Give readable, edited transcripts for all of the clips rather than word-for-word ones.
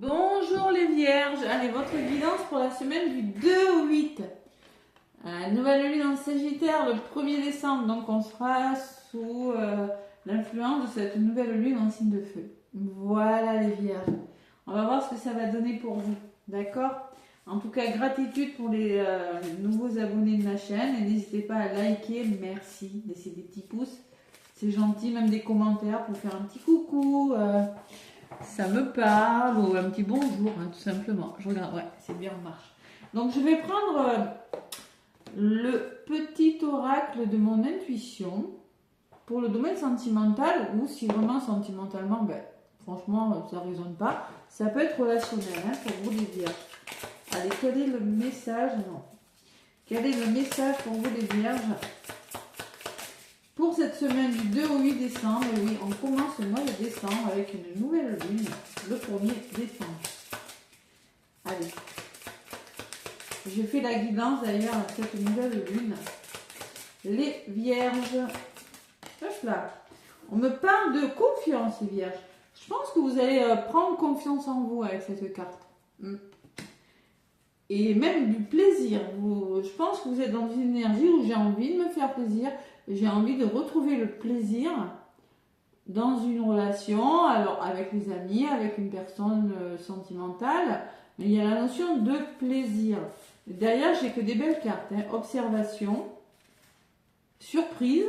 Bonjour les vierges, allez votre guidance pour la semaine du 2 au 8. Nouvelle lune en Sagittaire le 1er décembre, donc on sera sous l'influence de cette nouvelle lune en signe de feu. Voilà les vierges, on va voir ce que ça va donner pour vous, d'accord? En tout cas, gratitude pour les nouveaux abonnés de ma chaîne et n'hésitez pas à liker, merci, laissez des petits pouces, c'est gentil, même des commentaires pour faire un petit coucou. Ça me parle, ou un petit bonjour, hein, tout simplement. Je regarde, ouais, c'est bien en marche. Donc, je vais prendre le petit oracle de mon intuition pour le domaine sentimental, ou si vraiment sentimentalement, ben, franchement, ça ne résonne pas. Ça peut être relationnel, hein, pour vous les vierges. Allez, quel est le message? Non. Quel est le message pour vous les vierges pour cette semaine du 2 au 8 décembre? Oui, on commence le mois de décembre avec une nouvelle lune, le 1er décembre. Allez. Je fais la guidance d'ailleurs à cette nouvelle lune. Les vierges. Hop là. On me parle de confiance, les vierges. Je pense que vous allez prendre confiance en vous avec cette carte. Et même du plaisir. Je pense que vous êtes dans une énergie où j'ai envie de me faire plaisir. J'ai envie de retrouver le plaisir dans une relation, alors avec les amis, avec une personne sentimentale. Mais il y a la notion de plaisir. Derrière, j'ai que des belles cartes. Hein. Observation, surprise,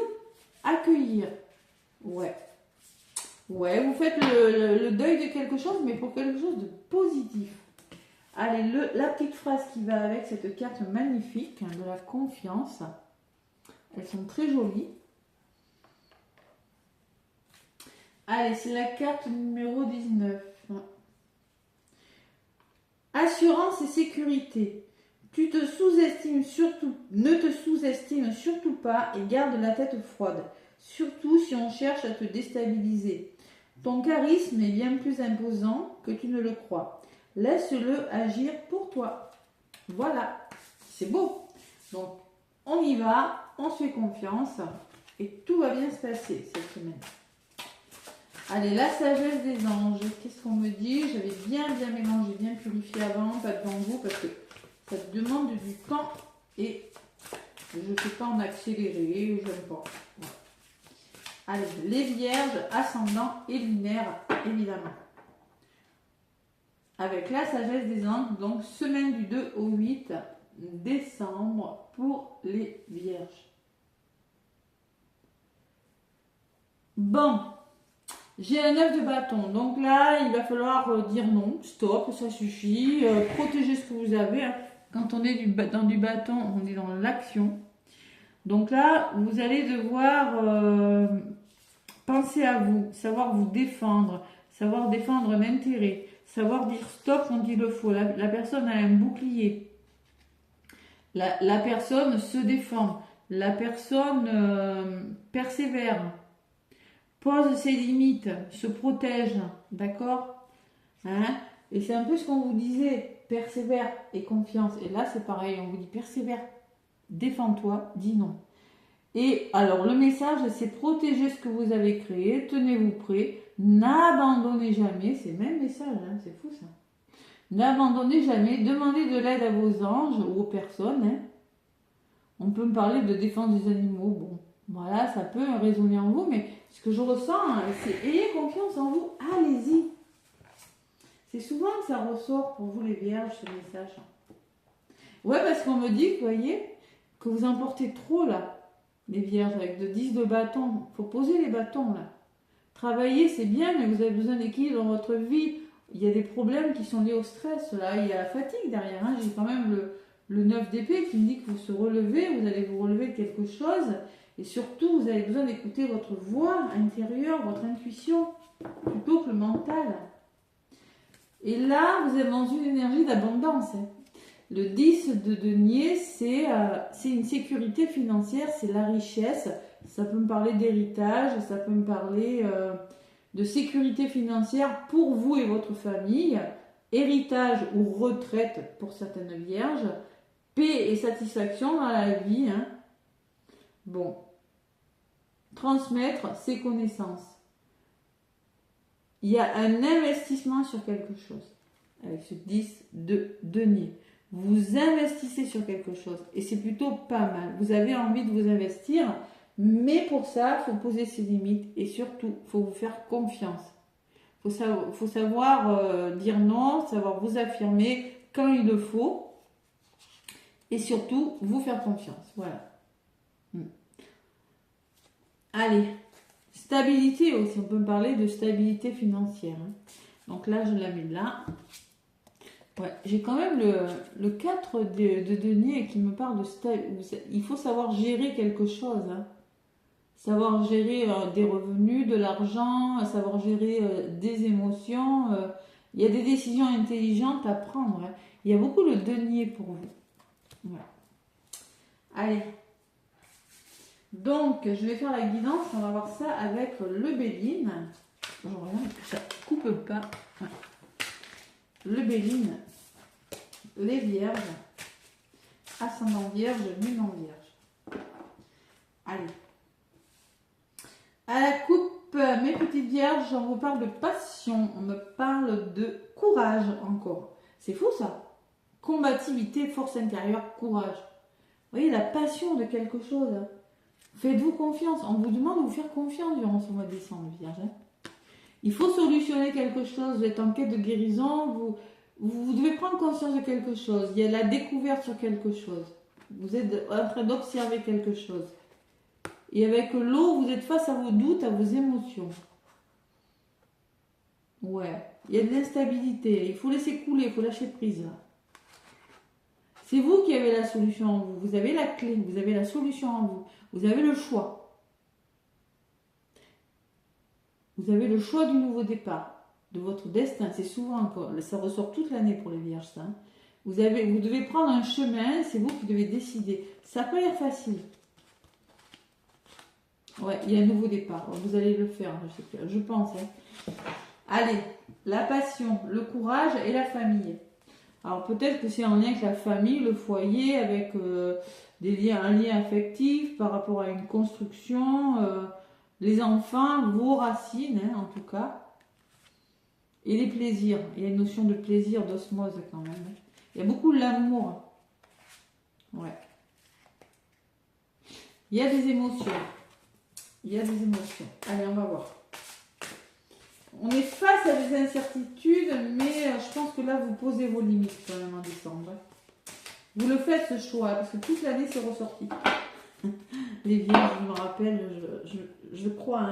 accueillir. Ouais. Ouais, vous faites le deuil de quelque chose, mais pour quelque chose de positif. Allez, la petite phrase qui va avec cette carte magnifique, hein, de la confiance. Elles sont très jolies. Allez, c'est la carte numéro 19. Assurance et sécurité. Tu te sous-estimes surtout, ne te sous-estime surtout pas et garde la tête froide. Surtout si on cherche à te déstabiliser. Ton charisme est bien plus imposant que tu ne le crois. Laisse-le agir pour toi. Voilà, c'est beau. Donc, on y va, on se fait confiance et tout va bien se passer cette semaine. Allez, la sagesse des anges. Qu'est-ce qu'on me dit? J'avais bien mélangé, bien purifié avant, pas devant vous, parce que ça demande du temps et je ne fais pas en accéléré, j'aime pas. Voilà. Allez, les vierges, ascendant et lunaire, évidemment. Avec la sagesse des anges, donc semaine du 2 au 8 décembre pour les vierges. Bon, j'ai un 9 de bâton, donc là il va falloir dire non, stop, ça suffit, protégez ce que vous avez. Hein. Quand on est dans du bâton, on est dans l'action. Donc là, vous allez devoir penser à vous, savoir vous défendre, savoir défendre un intérêt, savoir dire stop quand il le faut. La personne a un bouclier. La personne se défend. La personne persévère. Pose ses limites. Se protège. D'accord, hein? Et c'est un peu ce qu'on vous disait. Persévère et confiance. Et là, c'est pareil. On vous dit persévère. Défends-toi. Dis non. Et alors, le message, c'est protéger ce que vous avez créé. Tenez-vous prêts. N'abandonnez jamais. C'est le même message. Hein, c'est fou ça. N'abandonnez jamais, demandez de l'aide à vos anges ou aux personnes. Hein. On peut me parler de défense des animaux. Bon, voilà, ça peut résonner en vous, mais ce que je ressens, c'est ayez confiance en vous, allez-y. C'est souvent que ça ressort pour vous les vierges, ce message. Ouais, parce qu'on me dit, vous voyez, que vous en portez trop là, les vierges, avec de 10 de bâtons. Il faut poser les bâtons là. Travailler, c'est bien, mais vous avez besoin d'équilibre dans votre vie. Il y a des problèmes qui sont liés au stress, là, il y a la fatigue derrière. Hein. J'ai quand même le 9 d'épée qui me dit que vous se relevez, vous allez vous relever de quelque chose. Et surtout, vous avez besoin d'écouter votre voix intérieure, votre intuition, plutôt que le mental. Et là, vous êtes dans une énergie d'abondance. Hein. Le 10 de denier, c'est une sécurité financière, c'est la richesse. Ça peut me parler d'héritage, ça peut me parler... de sécurité financière pour vous et votre famille, héritage ou retraite pour certaines vierges, paix et satisfaction dans la vie. Hein. Bon, transmettre ses connaissances. Il y a un investissement sur quelque chose. avec ce 10 de denier. Vous investissez sur quelque chose et c'est plutôt pas mal. Vous avez envie de vous investir, mais pour ça, il faut poser ses limites et surtout, il faut vous faire confiance. Il faut savoir dire non, savoir vous affirmer quand il le faut et surtout vous faire confiance. Voilà. Allez, stabilité aussi, on peut parler de stabilité financière. Donc là, je la mets là. Ouais, j'ai quand même le 4 de denier qui me parle de stabilité. Il faut savoir gérer quelque chose. Savoir gérer des revenus, de l'argent, savoir gérer des émotions. Il y a des décisions intelligentes à prendre. Il y a beaucoup le denier pour vous. Voilà. Allez. Donc, je vais faire la guidance. On va voir ça avec le Béline. Je regarde que ça ne coupe pas. Ouais. Le Béline, les Vierges, ascendant Vierge, lune en Vierge. Allez. À la coupe, mes petites Vierges, on vous parle de passion. On me parle de courage encore. C'est fou ça. Combativité, force intérieure, courage. Vous voyez, la passion de quelque chose. Faites-vous confiance. On vous demande de vous faire confiance durant ce mois de décembre, Vierge. Il faut solutionner quelque chose. Vous êtes en quête de guérison. Vous devez prendre conscience de quelque chose. Il y a la découverte sur quelque chose. Vous êtes en train d'observer quelque chose. Et avec l'eau, vous êtes face à vos doutes, à vos émotions. Ouais. Il y a de l'instabilité. Il faut laisser couler. Il faut lâcher prise. C'est vous qui avez la solution en vous. Vous avez la clé. Vous avez la solution en vous. Vous avez le choix. Vous avez le choix du nouveau départ, de votre destin. C'est souvent, ça ressort toute l'année pour les Vierges, ça. Vous devez prendre un chemin, c'est vous qui devez décider. Ça peut être facile. Ouais, il y a un nouveau départ. Vous allez le faire, je pense. Allez, la passion, le courage et la famille. Alors peut-être que c'est en lien avec la famille, le foyer, avec un lien affectif par rapport à une construction, les enfants, vos racines en tout cas, et les plaisirs. Il y a une notion de plaisir, d'osmose quand même. Il y a beaucoup de l'amour. Ouais. Il y a des émotions. Il y a des émotions. Allez, on va voir. On est face à des incertitudes, mais je pense que là, vous posez vos limites quand même en décembre. Vous le faites ce choix, parce que toute l'année, c'est ressorti. Les Vierges, je me rappelle, je crois,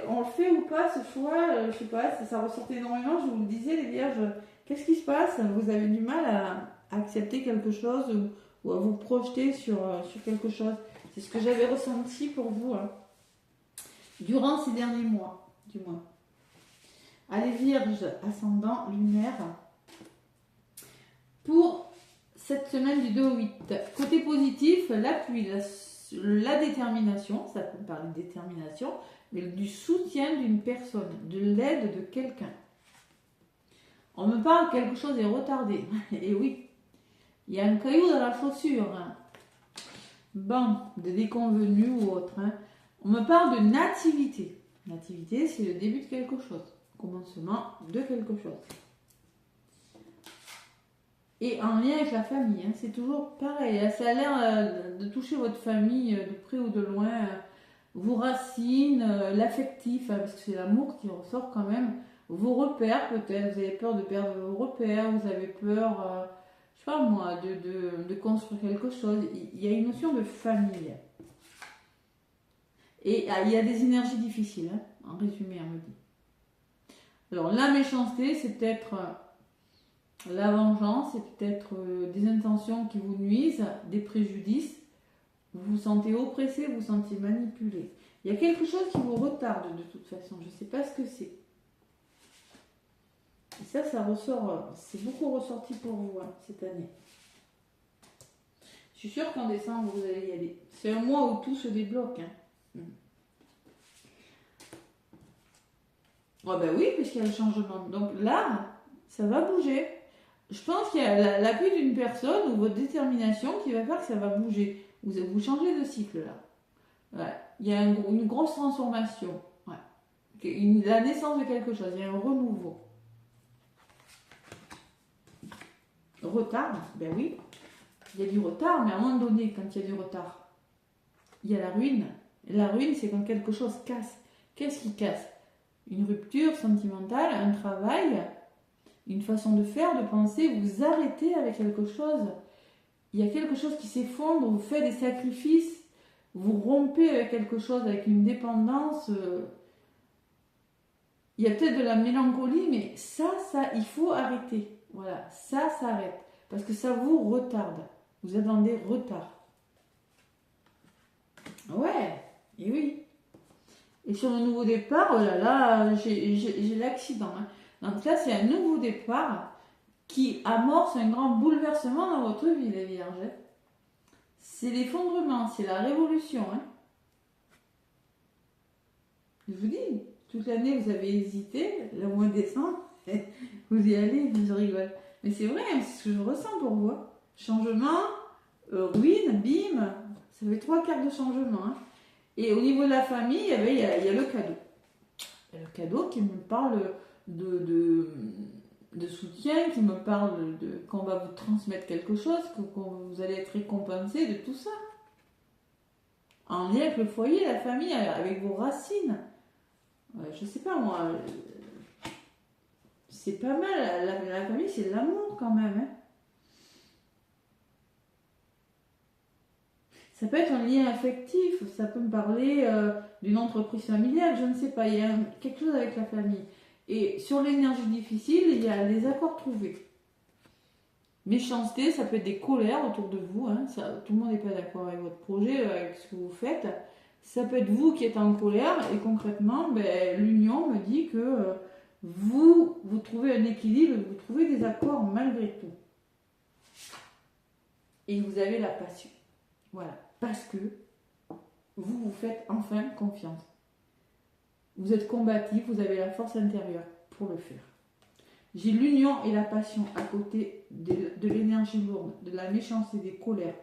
on le fait ou pas ce choix, je sais pas, ça ressortait énormément, je vous le disais, les Vierges, qu'est-ce qui se passe? Vous avez du mal à accepter quelque chose ou à vous projeter sur quelque chose. C'est ce que j'avais ressenti pour vous, durant ces derniers mois. Du moins. Allez, Vierge, ascendant lunaire. Pour cette semaine du 2 au 8. Côté positif, l'appui, la détermination, ça peut me parler de détermination, mais du soutien d'une personne, de l'aide de quelqu'un. On me parle que quelque chose est retardé. Et oui, il y a un caillou dans la chaussure. Bon, de déconvenus ou autre. On me parle de nativité. Nativité, c'est le début de quelque chose. Commencement de quelque chose. Et en lien avec la famille, c'est toujours pareil. Ça a l'air de toucher votre famille de près ou de loin, vos racines, l'affectif, parce que c'est l'amour qui ressort quand même. Vos repères peut-être, vous avez peur de perdre vos repères, vous avez peur, je sais pas moi, de construire quelque chose. Il y a une notion de famille. Et il y a des énergies difficiles, en résumé, on me dit. Alors, la méchanceté, c'est peut-être la vengeance, c'est peut-être des intentions qui vous nuisent, des préjudices. Vous vous sentez oppressé, vous vous sentez manipulé. Il y a quelque chose qui vous retarde de toute façon, je ne sais pas ce que c'est. Et ça ressort, c'est beaucoup ressorti pour vous cette année. Je suis sûre qu'en décembre, vous allez y aller. C'est un mois où tout se débloque. Oh ben oui, puisqu'il y a le changement. Donc là, ça va bouger. Je pense qu'il y a l'appui d'une personne ou votre détermination qui va faire que ça va bouger. Vous changez de cycle là. Ouais. Il y a une grosse transformation. Ouais. La naissance de quelque chose, il y a un renouveau. Retard, ben oui, il y a du retard, mais à un moment donné, quand il y a du retard, il y a la ruine. Et la ruine, c'est quand quelque chose casse. Qu'est-ce qui casse? Une rupture sentimentale, un travail, une façon de faire, de penser, vous arrêtez avec quelque chose. Il y a quelque chose qui s'effondre, vous faites des sacrifices, vous rompez avec quelque chose, avec une dépendance. Il y a peut-être de la mélancolie, mais ça, il faut arrêter. Voilà, ça arrête. Parce que ça vous retarde. Vous êtes dans des retards. Ouais, et oui. Et sur le nouveau départ, oh là là, j'ai l'accident. Hein. Donc là, c'est un nouveau départ qui amorce un grand bouleversement dans votre vie, les vierges. C'est l'effondrement, c'est la révolution. Hein. Je vous dis, toute l'année, vous avez hésité, le mois de décembre, vous y allez, je rigole. Mais c'est vrai, c'est ce que je ressens pour vous. Changement, ruine, bim, ça fait 3 quarts de changement. Hein. Et au niveau de la famille, il y a le cadeau. Il y a le cadeau qui me parle de soutien, qui me parle de qu'on va vous transmettre quelque chose, que vous allez être récompensé de tout ça. En lien avec le foyer, la famille, avec vos racines. Je sais pas moi, c'est pas mal, la famille c'est de l'amour quand même. Hein. Ça peut être un lien affectif, ça peut me parler d'une entreprise familiale, je ne sais pas, il y a quelque chose avec la famille. Et sur l'énergie difficile, il y a les accords trouvés. Méchanceté, ça peut être des colères autour de vous, hein, tout le monde n'est pas d'accord avec votre projet, avec ce que vous faites. Ça peut être vous qui êtes en colère et concrètement, l'union me dit que vous trouvez un équilibre, vous trouvez des accords malgré tout. Et vous avez la passion. Voilà. Parce que vous faites enfin confiance. Vous êtes combatif, vous avez la force intérieure pour le faire. J'ai l'union et la passion à côté de l'énergie lourde, de la méchanceté, des colères.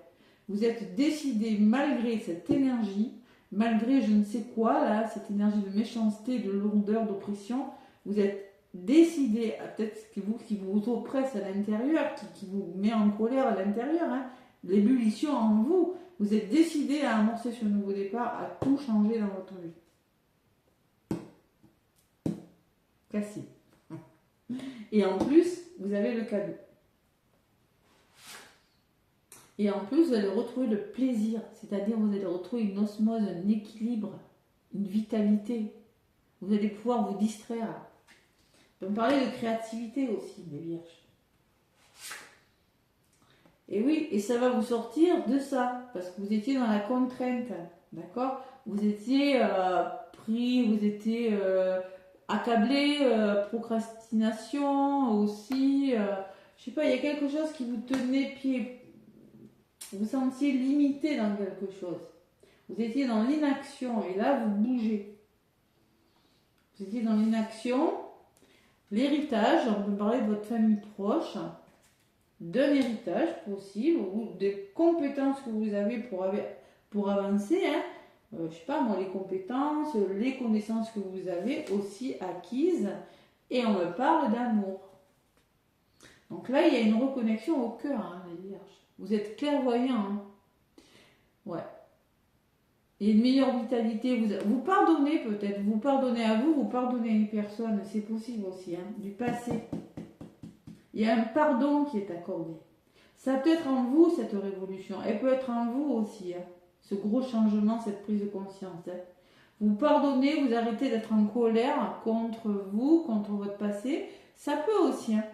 Vous êtes décidé malgré cette énergie, malgré je ne sais quoi, là, cette énergie de méchanceté, de lourdeur, d'oppression, vous êtes décidé, peut-être qui vous oppresse à l'intérieur, qui vous met en colère à l'intérieur, hein, l'ébullition en vous. Vous êtes décidé à amorcer ce nouveau départ, à tout changer dans votre vie. Cassé. Et en plus, vous avez le cadeau. Et en plus, vous allez retrouver le plaisir, c'est-à-dire vous allez retrouver une osmose, un équilibre, une vitalité. Vous allez pouvoir vous distraire. On peut me parler de créativité aussi, les vierges. Et oui, et ça va vous sortir de ça, parce que vous étiez dans la contrainte, d'accord? Vous étiez pris, vous étiez accablé, procrastination aussi, je sais pas, il y a quelque chose qui vous tenait pied, vous sentiez limité dans quelque chose. Vous étiez dans l'inaction, et là vous bougez. Vous étiez dans l'inaction, l'héritage, on peut parler de votre famille proche, d'un héritage possible ou des compétences que vous avez pour avancer. Hein. Je sais pas moi, les compétences, les connaissances que vous avez aussi acquises. Et on me parle d'amour. Donc là, il y a une reconnexion au cœur, hein, les vierges. Vous êtes clairvoyants. Hein. Ouais. Il y a une meilleure vitalité. Vous pardonnez peut-être. Vous pardonnez à vous, vous pardonnez à une personne. C'est possible aussi, hein, du passé. Il y a un pardon qui est accordé. Ça peut être en vous, cette révolution. Elle peut être en vous aussi, hein, ce gros changement, cette prise de conscience. Hein. Vous pardonnez, vous arrêtez d'être en colère contre vous, contre votre passé. Ça peut aussi. Hein.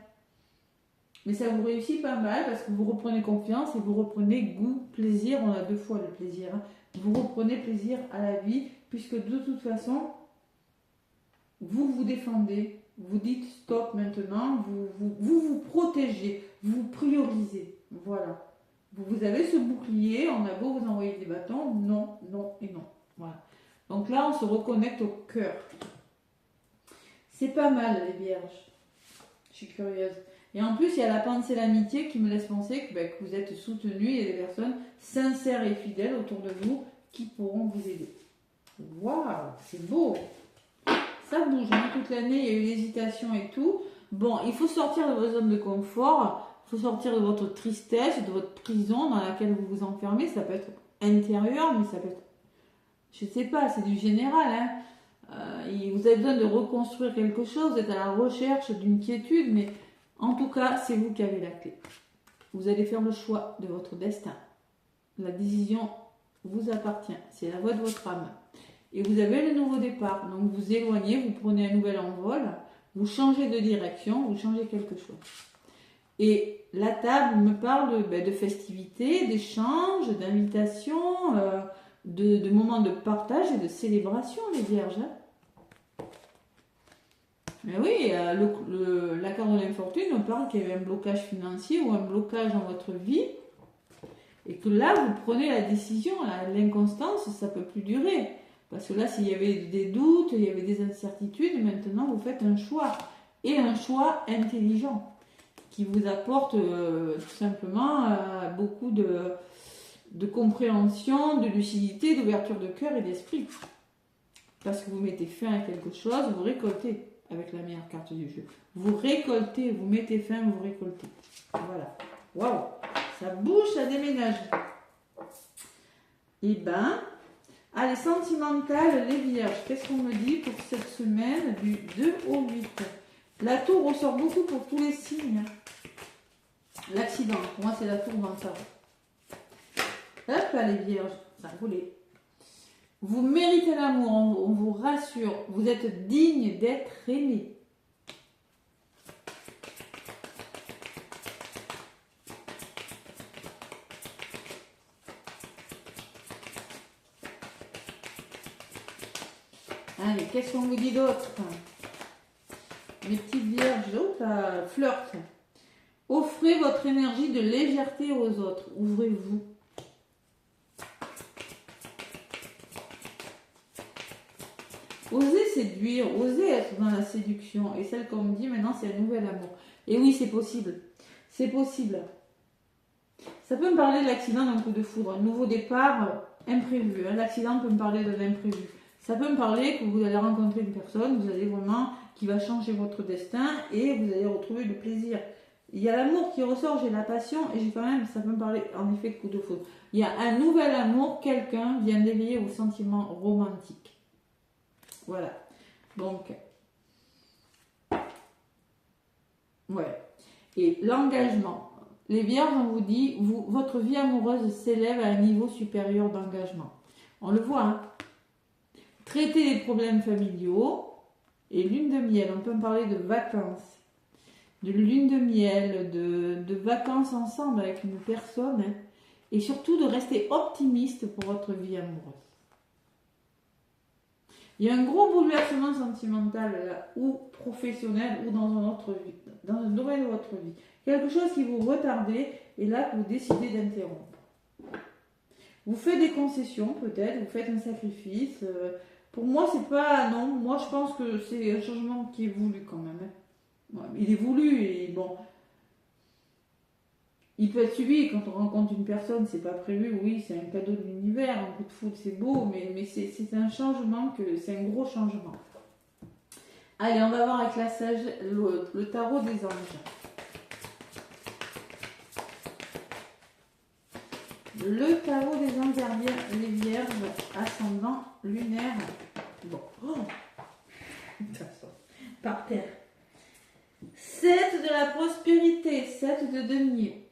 Mais ça vous réussit pas mal parce que vous reprenez confiance et vous reprenez goût, plaisir. On a 2 fois le plaisir. Hein. Vous reprenez plaisir à la vie puisque de toute façon, vous vous défendez. Vous dites stop maintenant, vous protégez, vous priorisez. Voilà. Vous avez ce bouclier, on a beau vous envoyer des bâtons, non, non et non. Voilà. Donc là, on se reconnecte au cœur. C'est pas mal, les vierges. Je suis curieuse. Et en plus, il y a la pensée, l'amitié qui me laisse penser que vous êtes soutenus. Il y a des personnes sincères et fidèles autour de vous qui pourront vous aider. Waouh, c'est beau. Ça bouge, hein. Toute l'année, il y a eu l'hésitation et tout. Bon, il faut sortir de vos zones de confort. faut sortir de votre tristesse, de votre prison dans laquelle vous vous enfermez. Ça peut être intérieur, mais ça peut être, je sais pas, c'est du général. Hein. Vous avez besoin de reconstruire quelque chose, vous êtes à la recherche d'une quiétude, mais en tout cas, c'est vous qui avez la clé. Vous allez faire le choix de votre destin. La décision vous appartient, c'est la voie de votre âme. Et vous avez le nouveau départ, donc vous éloignez, vous prenez un nouvel envol, vous changez de direction, vous changez quelque chose. Et la table me parle de festivités, d'échanges, d'invitations, de moments de partage et de célébration, les vierges. Hein. Mais oui, la carte de l'infortune me parle qu'il y avait un blocage financier ou un blocage dans votre vie. Et que là, vous prenez la décision, l'inconstance, ça ne peut plus durer. Parce que là, s'il y avait des doutes, il y avait des incertitudes, maintenant vous faites un choix. Et un choix intelligent qui vous apporte tout simplement beaucoup de compréhension, de lucidité, d'ouverture de cœur et d'esprit. Parce que vous mettez fin à quelque chose, vous récoltez avec la meilleure carte du jeu. Vous récoltez, vous mettez fin, vous récoltez. Voilà. Waouh! Ça bouge, ça déménage. Et ben, allez, sentimentale, les vierges. Qu'est-ce qu'on me dit pour cette semaine du 2 au 8? La tour ressort beaucoup pour tous les signes. L'accident, pour moi, c'est la tour dans le tarot. Hop là, les vierges, ça a roulé. Vous méritez l'amour, on vous rassure. Vous êtes digne d'être aimé. Allez, qu'est-ce qu'on vous dit d'autre? Mes petites vierges, flirt. Offrez votre énergie de légèreté aux autres. Ouvrez-vous. Osez séduire, osez être dans la séduction. Et celle qu'on me dit maintenant, c'est un nouvel amour. Et oui, c'est possible. C'est possible. Ça peut me parler de l'accident d'un coup de foudre. Un nouveau départ imprévu. L'accident peut me parler de l'imprévu. Ça peut me parler que vous allez rencontrer une personne, vous allez vraiment, qui va changer votre destin et vous allez retrouver le plaisir. Il y a l'amour qui ressort, j'ai la passion et j'ai quand même, ça peut me parler en effet de coup de foudre. Il y a un nouvel amour, quelqu'un vient d'éveiller vos sentiments romantiques. Voilà. Donc, ouais. Et l'engagement. Les vierges, on vous dit, votre vie amoureuse s'élève à un niveau supérieur d'engagement. On le voit, hein. Traiter les problèmes familiaux et lune de miel. On peut me parler de vacances, de lune de miel, de vacances ensemble avec une personne. Hein, et surtout de rester optimiste pour votre vie amoureuse. Il y a un gros bouleversement sentimental là, ou professionnel ou dans un autre vie, dans un domaine de votre vie. Quelque chose qui vous retardait et là que vous décidez d'interrompre. Vous faites des concessions peut-être, vous faites un sacrifice. Pour moi, c'est pas... Non, moi je pense que c'est un changement qui est voulu quand même. Hein. Ouais, il est voulu et bon... Il peut être suivi quand on rencontre une personne, c'est pas prévu, oui, c'est un cadeau de l'univers, un coup de foudre, c'est beau, mais c'est un changement, c'est un gros changement. Allez, on va voir avec la sage, le tarot des anges. Le tarot des anges, les vierges, ascendant lunaire. Bon, par terre. 7 de la prospérité, 7 de denier.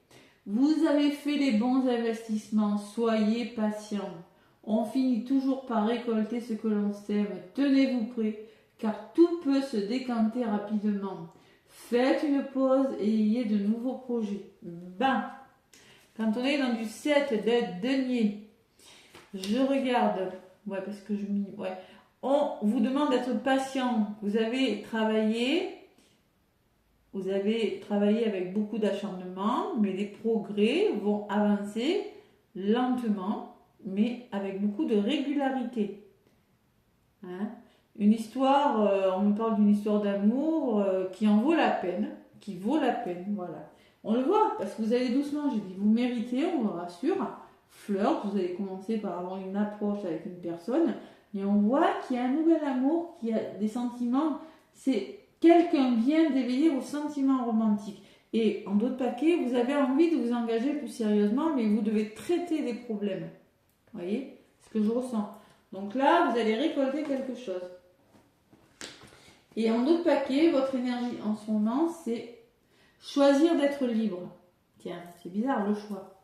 Vous avez fait les bons investissements, soyez patient. On finit toujours par récolter ce que l'on sème. Tenez-vous prêts, car tout peut se décanter rapidement. Faites une pause et ayez de nouveaux projets. Quand on est dans du 7 de denier, je regarde, parce que on vous demande d'être patient. Vous avez travaillé avec beaucoup d'acharnement, mais les progrès vont avancer lentement, mais avec beaucoup de régularité. Hein? Une histoire, on me parle d'une histoire d'amour qui en vaut la peine, voilà. On le voit, parce que vous allez doucement, j'ai dit, vous méritez, on vous rassure, flirt, vous allez commencer par avoir une approche avec une personne, et on voit qu'il y a un nouvel amour, qu'il y a des sentiments, quelqu'un vient d'éveiller vos sentiments romantiques. Et en d'autres paquets, vous avez envie de vous engager plus sérieusement, mais vous devez traiter des problèmes. Vous voyez ce que je ressens. Donc là, vous allez récolter quelque chose. Et en d'autres paquets, votre énergie en ce moment, c'est choisir d'être libre. Tiens, c'est bizarre le choix.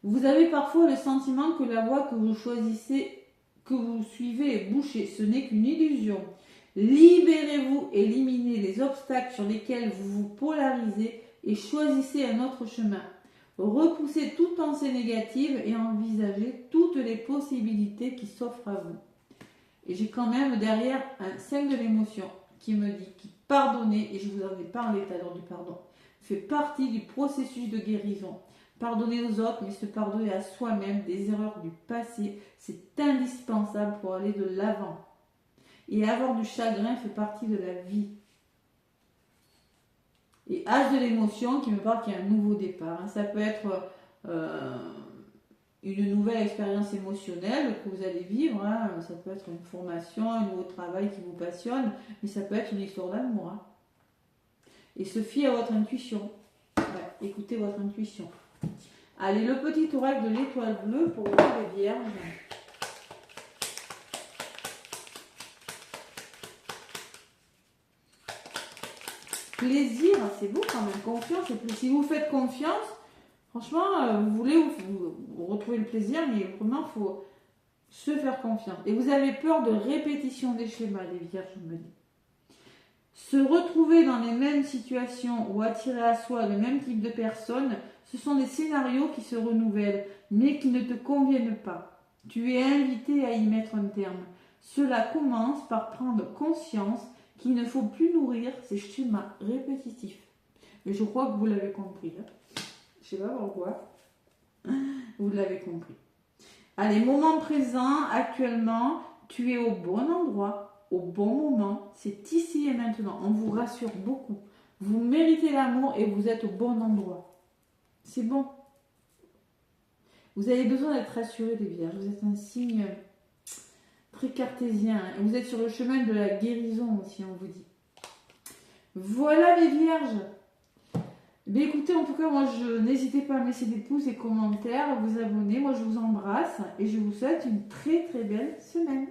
Vous avez parfois le sentiment que la voie que vous choisissez, que vous suivez est bouchée. Ce n'est qu'une illusion. Libérez-vous, éliminez les obstacles sur lesquels vous vous polarisez et choisissez un autre chemin. Repoussez toute pensée négative et envisagez toutes les possibilités qui s'offrent à vous. Et j'ai quand même derrière un 5 de l'émotion qui me dit que pardonner, et je vous en ai parlé tout à l'heure du pardon, fait partie du processus de guérison. Pardonner aux autres, mais se pardonner à soi-même des erreurs du passé, c'est indispensable pour aller de l'avant. Et avoir du chagrin fait partie de la vie. Et As de l'émotion qui me parle qu'il y a un nouveau départ. Ça peut être une nouvelle expérience émotionnelle que vous allez vivre. Ça peut être une formation, un nouveau travail qui vous passionne, mais ça peut être une histoire d'amour. Et se fier à votre intuition. Ouais, écoutez votre intuition. Allez, le petit oracle de l'étoile bleue pour vous les vierges. Plaisir, c'est beau quand même. Confiance, et si vous faites confiance, franchement, vous voulez vous retrouver le plaisir, mais vraiment, il faut se faire confiance. Et vous avez peur de répétition des schémas, les vierges, je me dis. Se retrouver dans les mêmes situations ou attirer à soi le même type de personnes, ce sont des scénarios qui se renouvellent, mais qui ne te conviennent pas. Tu es invité à y mettre un terme. Cela commence par prendre conscience qu'il ne faut plus nourrir ces schémas répétitifs. Mais je crois que vous l'avez compris. Je ne sais pas pourquoi. Vous l'avez compris. Allez, moment présent, actuellement, tu es au bon endroit, au bon moment. C'est ici et maintenant. On vous rassure beaucoup. Vous méritez l'amour et vous êtes au bon endroit. C'est bon. Vous avez besoin d'être rassuré, les vierges. Vous êtes un signe très cartésien. Et vous êtes sur le chemin de la guérison aussi, on vous dit. Voilà, les vierges. Mais écoutez, en tout cas, moi, n'hésitez pas à me laisser des pouces et commentaires, à vous abonner. Moi, je vous embrasse et je vous souhaite une très très belle semaine.